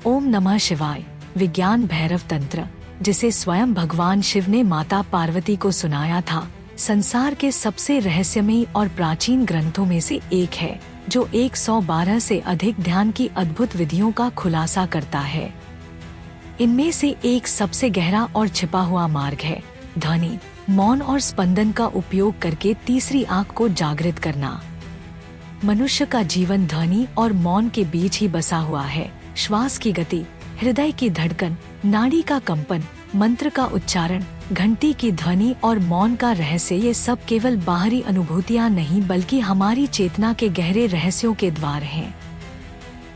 ओम नमः शिवाय। विज्ञान भैरव तंत्र, जिसे स्वयं भगवान शिव ने माता पार्वती को सुनाया था, संसार के सबसे रहस्यमयी और प्राचीन ग्रंथों में से एक है, जो 112 से अधिक ध्यान की अद्भुत विधियों का खुलासा करता है। इनमें से एक सबसे गहरा और छिपा हुआ मार्ग है ध्वनि, मौन और स्पंदन का उपयोग करके तीसरी आंख को जागृत करना। मनुष्य का जीवन ध्वनि और मौन के बीच ही बसा हुआ है। श्वास की गति, हृदय की धड़कन, नाड़ी का कंपन, मंत्र का उच्चारण, घंटी की ध्वनि और मौन का रहस्य, ये सब केवल बाहरी अनुभूतियां नहीं बल्कि हमारी चेतना के गहरे रहस्यों के द्वार हैं।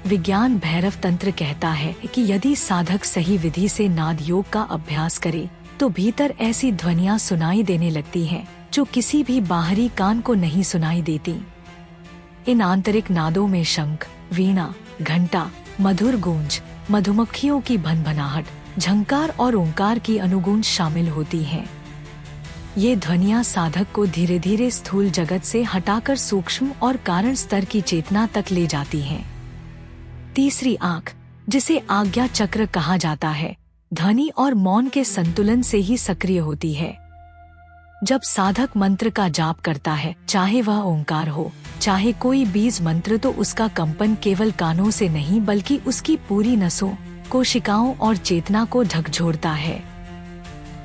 विज्ञान भैरव तंत्र कहता है कि यदि साधक सही विधि से नाद योग का अभ्यास करे तो भीतर ऐसी ध्वनियां सुनाई देने लगती हैं जो किसी भी बाहरी कान को नहीं सुनाई देती। इन आंतरिक नादों में शंख, वीणा, घंटा, मधुर गूंज, मधुमक्खियों की भनभनाहट, झंकार और ओंकार की अनुगूंज शामिल होती हैं। ये ध्वनियां साधक को धीरे धीरे स्थूल जगत से हटाकर सूक्ष्म और कारण स्तर की चेतना तक ले जाती हैं। तीसरी आंख, जिसे आज्ञा चक्र कहा जाता है, ध्वनि और मौन के संतुलन से ही सक्रिय होती है। जब साधक मंत्र का जाप करता है, चाहे वह ओंकार हो, चाहे कोई बीज मंत्र, तो उसका कंपन केवल कानों से नहीं बल्कि उसकी पूरी नसों, कोशिकाओं और चेतना को झकझोरता है।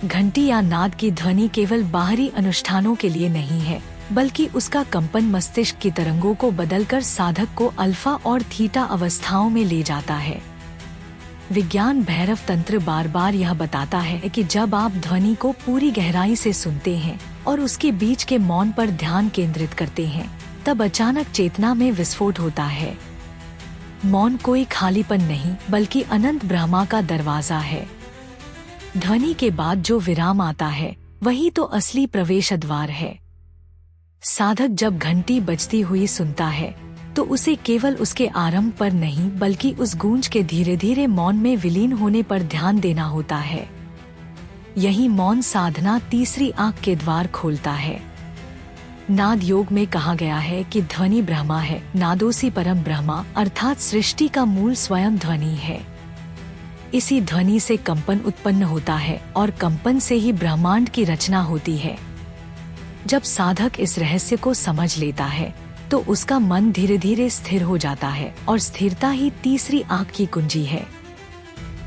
घंटी या नाद की ध्वनि केवल बाहरी अनुष्ठानों के लिए नहीं है, बल्कि उसका कंपन मस्तिष्क की तरंगों को बदलकर साधक को अल्फा और थीटा अवस्थाओं में ले जाता है। विज्ञान भैरव तंत्र बार बार यह बताता है कि जब आप ध्वनि को पूरी गहराई से सुनते हैं और उसके बीच के मौन पर ध्यान केंद्रित करते हैं, तब अचानक चेतना में विस्फोट होता है। मौन कोई खालीपन नहीं बल्कि अनंत ब्रह्मा का दरवाजा है। ध्वनि के बाद जो विराम आता है, वही तो असली प्रवेश द्वार है। साधक जब घंटी बजती हुई सुनता है तो उसे केवल उसके आरंभ पर नहीं बल्कि उस गूंज के धीरे धीरे मौन में विलीन होने पर ध्यान देना होता है। यही मौन साधना तीसरी आंख के द्वार खोलता है। नाद योग में कहा गया है कि ध्वनि ब्रह्मा है, नादोसी परम ब्रह्मा, अर्थात सृष्टि का मूल स्वयं ध्वनि है। इसी ध्वनि से कंपन उत्पन्न होता है और कंपन से ही ब्रह्मांड की रचना होती है। जब साधक इस रहस्य को समझ लेता है तो उसका मन धीरे धीरे स्थिर हो जाता है और स्थिरता ही तीसरी आंख की कुंजी है।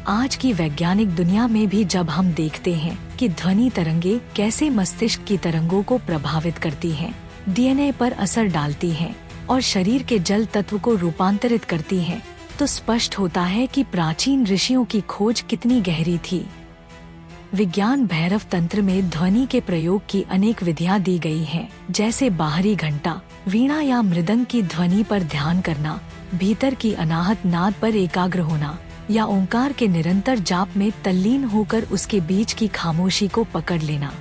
आज की वैज्ञानिक दुनिया में भी जब हम देखते हैं कि ध्वनि तरंगे कैसे मस्तिष्क की तरंगों को प्रभावित करती हैं, डीएनए पर असर डालती हैं और शरीर के जल तत्व को रूपांतरित करती हैं, तो स्पष्ट होता है कि प्राचीन ऋषियों की खोज कितनी गहरी थी। विज्ञान भैरव तंत्र में ध्वनि के प्रयोग की अनेक विधियां दी गई हैं, जैसे बाहरी घंटा, वीणा या मृदंग की ध्वनि पर ध्यान करना, भीतर की अनाहत नाद पर एकाग्र होना, या ओंकार के निरंतर जाप में तल्लीन होकर उसके बीच की खामोशी को पकड़ लेना।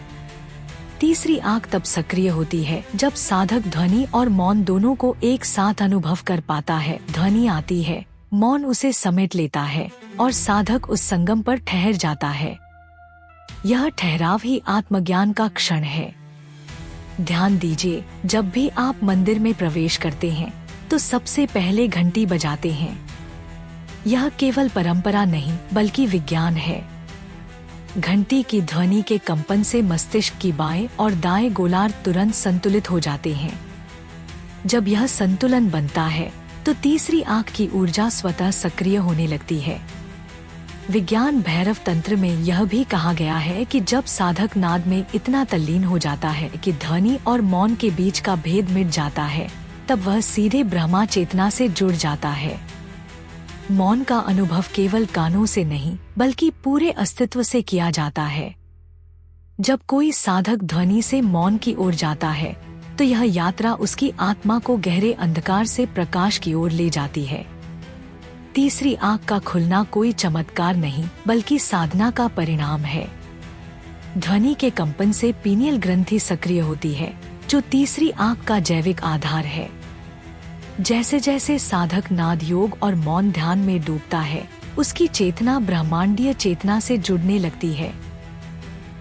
तीसरी आंख तब सक्रिय होती है जब साधक ध्वनि और मौन दोनों को एक साथ अनुभव कर पाता है। ध्वनि आती है, मौन उसे समेट लेता है और साधक उस संगम पर ठहर जाता है। यह ठहराव ही आत्मज्ञान का क्षण है। ध्यान दीजिए, जब भी आप मंदिर में प्रवेश करते हैं तो सबसे पहले घंटी बजाते हैं। यह केवल परंपरा नहीं बल्कि विज्ञान है। घंटी की ध्वनि के कंपन से मस्तिष्क की बाएं और दाएं गोलार्ध तुरंत संतुलित हो जाते हैं। जब यह संतुलन बनता है तो तीसरी आंख की ऊर्जा स्वतः सक्रिय होने लगती है। विज्ञान भैरव तंत्र में यह भी कहा गया है कि जब साधक नाद में इतना तल्लीन हो जाता है कि ध्वनि और मौन के बीच का भेद मिट जाता है, तब वह सीधे ब्रह्मा चेतना से जुड़ जाता है। मौन का अनुभव केवल कानों से नहीं बल्कि पूरे अस्तित्व से किया जाता है। जब कोई साधक ध्वनि से मौन की ओर जाता है तो यह यात्रा उसकी आत्मा को गहरे अंधकार से प्रकाश की ओर ले जाती है। तीसरी आंख का खुलना कोई चमत्कार नहीं बल्कि साधना का परिणाम है। ध्वनि के कंपन से पीनियल ग्रंथि सक्रिय होती है, जो तीसरी आंख का जैविक आधार है। जैसे जैसे साधक नाद योग और मौन ध्यान में डूबता है, उसकी चेतना ब्रह्मांडीय चेतना से जुड़ने लगती है।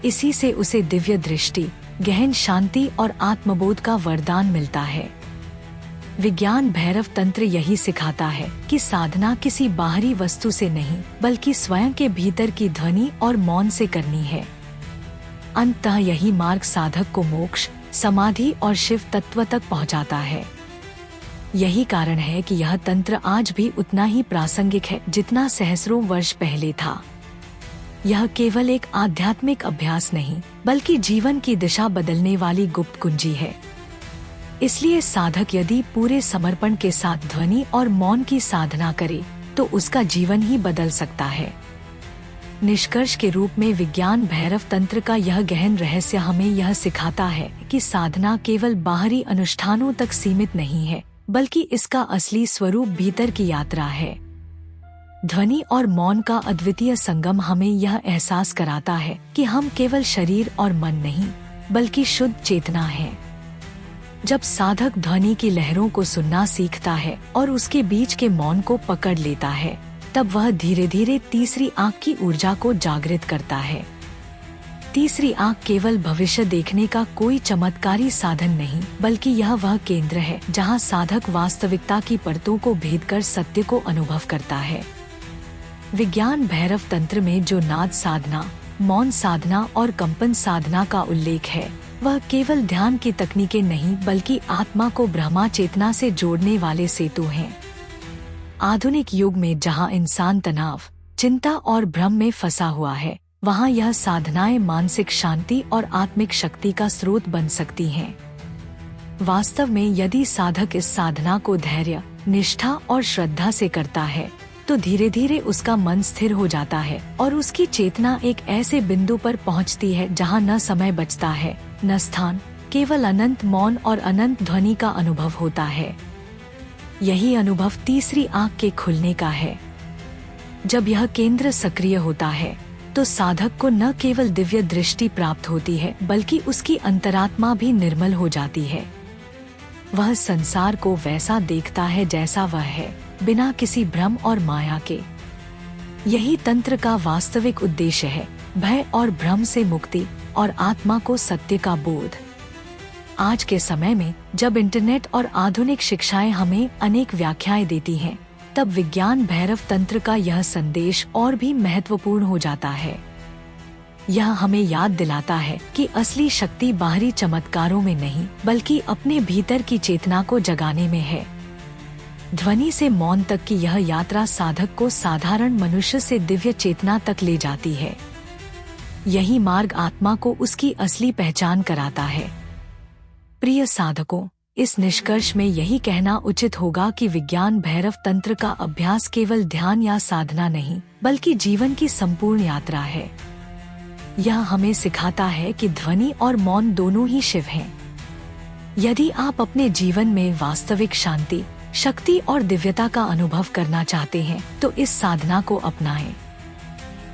इसी से उसे दिव्य दृष्टि, गहन शांति और आत्मबोध का वरदान मिलता है। विज्ञान भैरव तंत्र यही सिखाता है कि साधना किसी बाहरी वस्तु से नहीं बल्कि स्वयं के भीतर की ध्वनि और मौन से करनी है। अंततः यही मार्ग साधक को मोक्ष, समाधि और शिव तत्व तक पहुंचाता है। यही कारण है कि यह तंत्र आज भी उतना ही प्रासंगिक है जितना सहस्रों वर्ष पहले था। यह केवल एक आध्यात्मिक अभ्यास नहीं बल्कि जीवन की दिशा बदलने वाली गुप्त कुंजी है। इसलिए साधक यदि पूरे समर्पण के साथ ध्वनि और मौन की साधना करे तो उसका जीवन ही बदल सकता है। निष्कर्ष के रूप में विज्ञान भैरव तंत्र का यह गहन रहस्य हमें यह सिखाता है कि साधना केवल बाहरी अनुष्ठानों तक सीमित नहीं है बल्कि इसका असली स्वरूप भीतर की यात्रा है। ध्वनि और मौन का अद्वितीय संगम हमें यह एहसास कराता है कि हम केवल शरीर और मन नहीं बल्कि शुद्ध चेतना हैं। जब साधक ध्वनि की लहरों को सुनना सीखता है और उसके बीच के मौन को पकड़ लेता है, तब वह धीरे धीरे तीसरी आंख की ऊर्जा को जागृत करता है। तीसरी आंख केवल भविष्य देखने का कोई चमत्कारी साधन नहीं बल्कि यह वह केंद्र है जहां साधक वास्तविकता की परतों को भेद कर सत्य को अनुभव करता है। विज्ञान भैरव तंत्र में जो नाद साधना, मौन साधना और कंपन साधना का उल्लेख है, वह केवल ध्यान की तकनीकें नहीं बल्कि आत्मा को ब्रह्मा चेतना से जोड़ने वाले सेतु हैं। आधुनिक युग में जहां इंसान तनाव, चिंता और भ्रम में फंसा हुआ है, वहां यह साधनाएं मानसिक शांति और आत्मिक शक्ति का स्रोत बन सकती हैं। वास्तव में यदि साधक इस साधना को धैर्य, निष्ठा और श्रद्धा से करता है तो धीरे धीरे उसका मन स्थिर हो जाता है और उसकी चेतना एक ऐसे बिंदु पर पहुंचती है जहां न समय बचता है, न स्थान, केवल अनंत मौन और अनंत ध्वनि का अनुभव होता है। यही अनुभव तीसरी आंख के खुलने का है। जब यह केंद्र सक्रिय होता है तो साधक को न केवल दिव्य दृष्टि प्राप्त होती है बल्कि उसकी अंतरात्मा भी निर्मल हो जाती है। वह संसार को वैसा देखता है जैसा वह है, बिना किसी भ्रम और माया के। यही तंत्र का वास्तविक उद्देश्य है, भय और भ्रम से मुक्ति और आत्मा को सत्य का बोध। आज के समय में जब इंटरनेट और आधुनिक शिक्षाएं हमें अनेक व्याख्याएं देती हैं, तब विज्ञान भैरव तंत्र का यह संदेश और भी महत्वपूर्ण हो जाता है। यह हमें याद दिलाता है कि असली शक्ति बाहरी चमत्कारों में नहीं बल्कि अपने भीतर की चेतना को जगाने में है। ध्वनि से मौन तक की यह यात्रा साधक को साधारण मनुष्य से दिव्य चेतना तक ले जाती है। यही मार्ग आत्मा को उसकी असली पहचान कराता है। प्रिय साधकों, इस निष्कर्ष में यही कहना उचित होगा कि विज्ञान भैरव तंत्र का अभ्यास केवल ध्यान या साधना नहीं बल्कि जीवन की संपूर्ण यात्रा है। यह हमें सिखाता है कि ध्वनि और मौन दोनों ही शिव हैं। यदि आप अपने जीवन में वास्तविक शांति, शक्ति और दिव्यता का अनुभव करना चाहते हैं तो इस साधना को अपनाएं।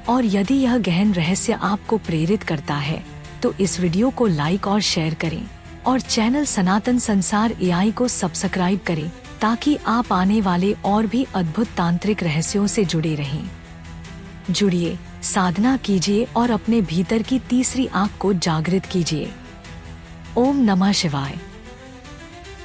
और यदि यह गहन रहस्य आपको प्रेरित करता है तो इस वीडियो को लाइक और शेयर करें और चैनल सनातन संसार एआई को सब्सक्राइब करें ताकि आप आने वाले और भी अद्भुत तांत्रिक रहस्यों से जुड़े रहें। जुड़िए, साधना कीजिए और अपने भीतर की तीसरी आंख को जागृत कीजिए। ओम नमः शिवाय।